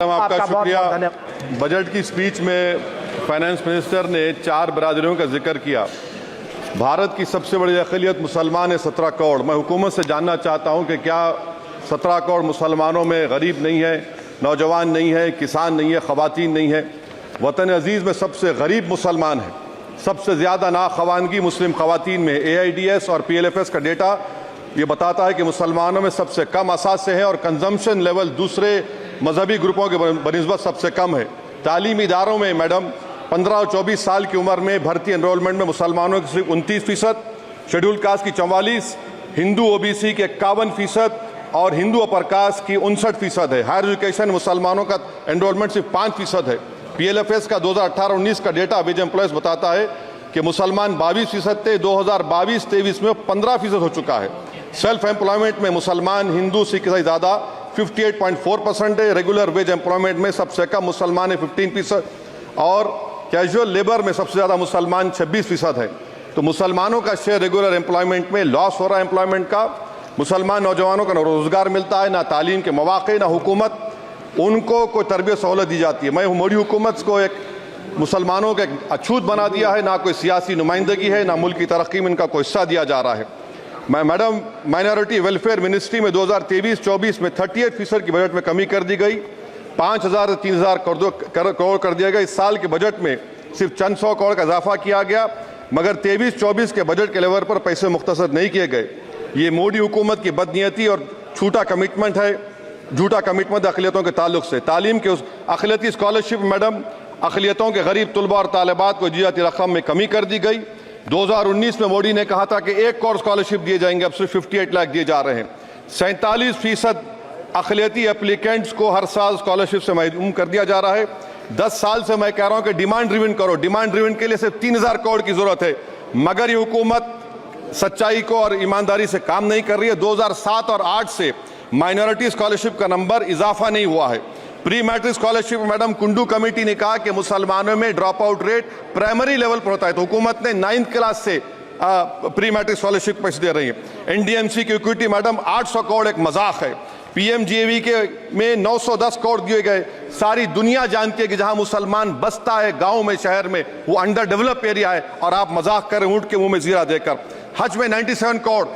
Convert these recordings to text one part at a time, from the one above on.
आपका शुक्रिया। बजट की स्पीच में फाइनेंस मिनिस्टर ने 4 बिरादरियों का जिक्र किया। भारत की सबसे बड़ी अक़लियत मुसलमान है 17 करोड़। मैं हुकूमत से जानना चाहता हूं कि क्या 17 करोड़ मुसलमानों में गरीब नहीं है, नौजवान नहीं है, किसान नहीं है, ख़वातीन नहीं है? वतन अजीज़ में सबसे गरीब मुसलमान है, सबसे ज़्यादा नाखवानगी मुस्लिम ख़वातीन में। AIDS और PLFS का डेटा ये बताता है कि मुसलमानों में सबसे कम असासे हैं और कंजम्पशन लेवल दूसरे मजहबी ग्रुपों के बनिस्बत सबसे कम है। तालीमी इदारों में मैडम 15 और 24 साल की उम्र में भर्ती एनरोलमेंट में मुसलमानों की सिर्फ 29%, शेड्यूल कास्ट की 44%, हिंदू OBC के 51% और हिंदू अपर कास्ट की 59% है। हायर एजुकेशन मुसलमानों का एनरोलमेंट सिर्फ 5% है। PLFS का 2018-19 का डेटा वेज एम्प्लॉयज बताता है कि मुसलमान 22% थे, 2022-23 में 15% हो चुका है। सेल्फ एम्प्लॉयमेंट में मुसलमान हिंदू सिख से ज़्यादा 58.4% है। रेगुलर वेज एम्प्लॉयमेंट में सबसे कम मुसलमान है 15% और कैजुअल लेबर में सबसे ज़्यादा मुसलमान 26% है। तो मुसलमानों का शेयर रेगुलर एम्प्लॉयमेंट में लॉस हो रहा है एम्प्लॉयमेंट का। मुसलमान नौजवानों को ना रोज़गार मिलता है, ना तालीम के मौक़े, ना हुकूमत उनको कोई तरबियत सहूलत दी जाती है। मैं मोदी हुकूमत को एक मुसलमानों का एक अछूत बना दिया है, ना कोई सियासी नुमाइंदगी है, ना मुल्क की तरक्की में इनका कोई हिस्सा दिया जा रहा है। मैडम माइनॉरिटी वेलफेयर मिनिस्ट्री में 2023-24 में 38% की बजट में कमी कर दी गई, 5,000 से 3,000 करोड़ कर दिया गया। इस साल के बजट में सिर्फ चंद 100 करोड़ का इजाफा किया गया, मगर 23-24 के बजट के लेवल पर पैसे मुख्तसर नहीं किए गए। ये मोदी हुकूमत की बदनीयती और झूठा कमिटमेंट है, झूठा कमिटमेंट अक़लियतों के ताल्लुक से। तालीम के उस अक़लियती स्कॉलरशिप मैडम अक़लियतों के गरीब तलबा और तालिबात को जियाती रकम में कमी कर दी गई। 2019 में मोदी ने कहा था कि 1 करोड़ स्कॉलरशिप दिए जाएंगे, अब सिर्फ 58 लाख दिए जा रहे हैं। 47% अक़लियती एप्लीकेंट्स को हर साल स्कॉलरशिप से महरूम कर दिया जा रहा है। 10 साल से मैं कह रहा हूं कि डिमांड ड्रिवन करो। डिमांड ड्रिवन के लिए सिर्फ 3,000 करोड़ की जरूरत है, मगर ये हुकूमत सच्चाई को और ईमानदारी से काम नहीं कर रही है। 2007 और 8 से माइनॉरिटी स्कॉलरशिप का नंबर इजाफा नहीं हुआ है। Pre matric scholarship madam Kundu committee ने कहा कि मुसलमानों में drop out rate primary level पर होता है, तो हुकूमत ने 9th क्लास से प्री मैट्रिक स्कॉलरशिप पैसे दे रही है। NDMC की इक्विटी मैडम 800 करोड़ एक मजाक है। PMGAV के में 910 करोड़ दिए गए। सारी दुनिया जानती है कि जहां मुसलमान बसता है गांव में, शहर में, वो अंडर डेवलप एरिया है और आप मजाक करें ऊंट के मुंह में जीरा देकर। हज में 97 करोड़।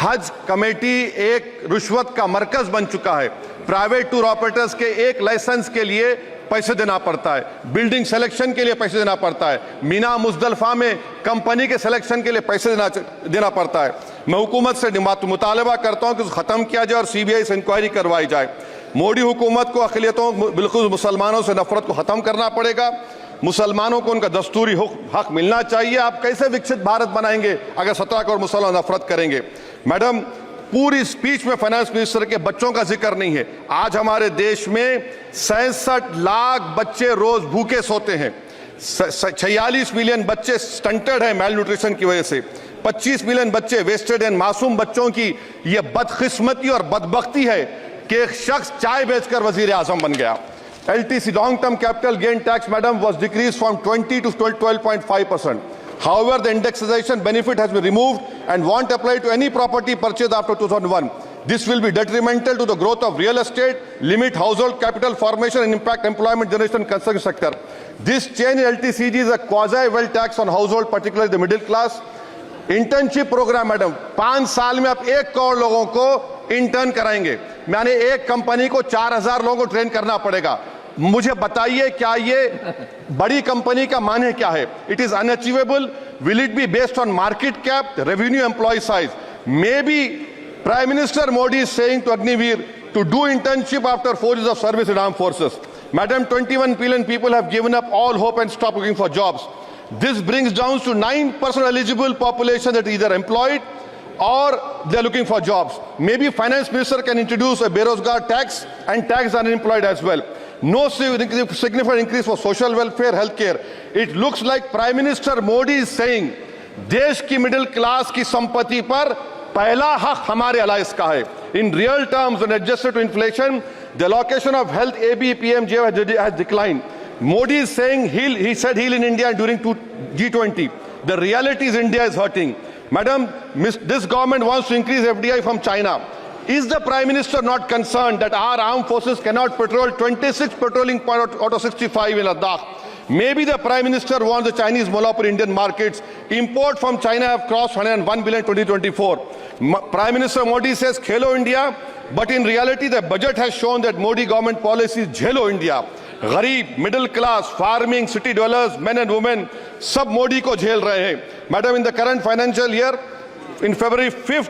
हज कमेटी एक रुश्वत का मरकज बन चुका है। प्राइवेट टूर ऑपरेटर्स के एक लाइसेंस के लिए पैसे देना पड़ता है, बिल्डिंग सिलेक्शन के लिए पैसे देना पड़ता है, मीना मुजदलफा में कंपनी के सिलेक्शन के लिए पैसे देना पड़ता है। मैं हुकूमत से मुतालबा करता हूं कि ख़त्म किया जाए और CBI से इंक्वायरी करवाई जाए। मोदी हुकूमत को अक़लियतों बिल्कुल मुसलमानों से नफरत को ख़त्म करना पड़ेगा। मुसलमानों को उनका दस्तूरी हक मिलना चाहिए। आप कैसे विकसित भारत बनाएंगे अगर 17 करोड़ मुसलमान नफरत करेंगे? मैडम पूरी स्पीच में फाइनेंस मिनिस्टर के बच्चों का जिक्र नहीं है। आज हमारे देश में 66 लाख बच्चे रोज भूखे सोते हैं। 46 मिलियन बच्चे स्टंटेड हैं मेल न्यूट्रिशन की वजह से। 25 मिलियन बच्चे वेस्टेड हैं। मासूम बच्चों की यह बदकिस्मती और बदबख्ती है कि एक शख्स चाय बेचकर वजीर आजम बन गया। LTC long term capital gain tax madam was decreased from 20 to 12.5%. However, the indexation benefit has been removed and won't apply to any property purchased after 2001. This will be detrimental to the growth of real estate, limit household capital formation and impact employment generation and construction sector. This change in LTCG is a quasi-wealth tax on household, particularly the middle class. Internship program madam 5 साल में आप 1 करोड़ लोगों को intern कराएंगे, यानी एक company को 4,000 लोगों को ट्रेन करना पड़ेगा। मुझे बताइए क्या ये बड़ी कंपनी का माने क्या है? It is unachievable. Will it be based on market cap, revenue, employ size? May be prime minister Modi is saying to Agniveer to do internship after 4 years of service in armed forces. Madam, 21 billion people have given up all hope and stopped looking for jobs. This brings down to 9% eligible population that is either employed or they are looking for jobs. Maybe finance minister can introduce a Berozgar tax and tax unemployed as well. No significant increase for social welfare, healthcare. It looks like Prime Minister Modi is saying देश की middle class की संपत्ति पर पहला हक हमारे alliance का है. In real terms, when adjusted to inflation, the allocation of health ABPMJ has declined. Modi is saying he said heal in India during G20. The reality is India is hurting. Madam, this government wants to increase FDI from China. Is the Prime Minister not concerned that our armed forces cannot patrol 26 patrolling point out of 65 in Ladakh? Maybe the Prime Minister wants the Chinese monopoly Indian markets. Import from China have crossed 101 billion 2024. Prime Minister Modi says Khelo India, but in reality the budget has shown that Modi government policy is Jhelo India. गरीब, middle class, farming, city developers, men and women सब मोदी को झेल रहे हैं. Madam, in the current financial year, in February 5th,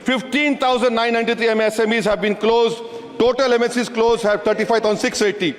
15,993 MSMEs have been closed. Total MSCs closed have 35,680.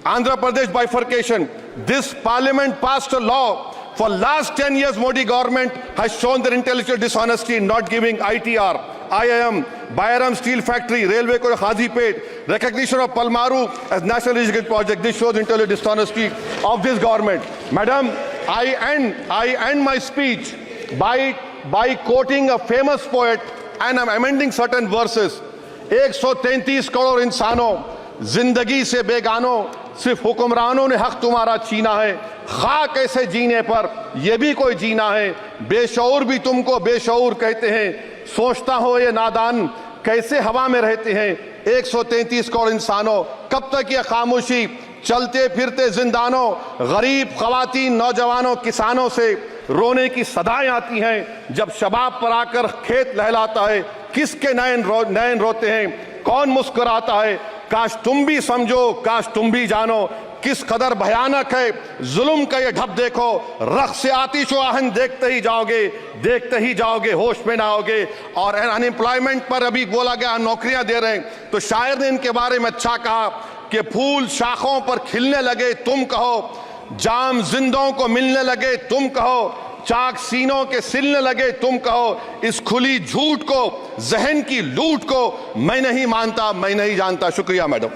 Andhra Pradesh bifurcation. This parliament passed a law. For last 10 years, Modi government has shown their intellectual dishonesty in not giving ITR, IIM, Bayaram Steel Factory, Railway Corridor Hazipet, recognition of Palmaru as National Irrigation Project. This shows intellectual dishonesty of this government. Madam, I end my speech by quoting a famous poet, and I'm amending certain verses. 133 crore इंसानों, जिंदगी से बेगानों, सिर्फ हुक्मरानों ने हक तुम्हारा छीना है. खाक ऐसे जीने पर यह भी कोई जीना है. बेशऊर भी तुमको बेशऊर कहते हैं. सोचता हो ये नादान कैसे हवा में रहते हैं. 133 करोड़ इंसानों, कब तक ये खामोशी? चलते फिरते जिंदानों, गरीब खवातीन, नौजवानों, किसानों से रोने की सदाएं आती हैं. जब शबाब पर आकर खेत लहलाता है, किसके नयन रोते हैं, कौन मुस्कुराता है? काश तुम भी समझो, काश तुम भी जानो किस कदर भयानक है जुल्म का ये ढब. देखो रख से आतिश आहन देखते ही जाओगे, होश में ना आओगे. और अनएम्प्लॉयमेंट पर अभी बोला गया नौकरियां दे रहे हैं, तो शायर ने इनके बारे में अच्छा कहा कि फूल शाखों पर खिलने लगे तुम कहो, जाम जिंदों को मिलने लगे तुम कहो, चाक सीनों के सिलने लगे तुम कहो. इस खुली झूठ को, जहन की लूट को मैं नहीं मानता, मैं नहीं जानता. शुक्रिया मैडम.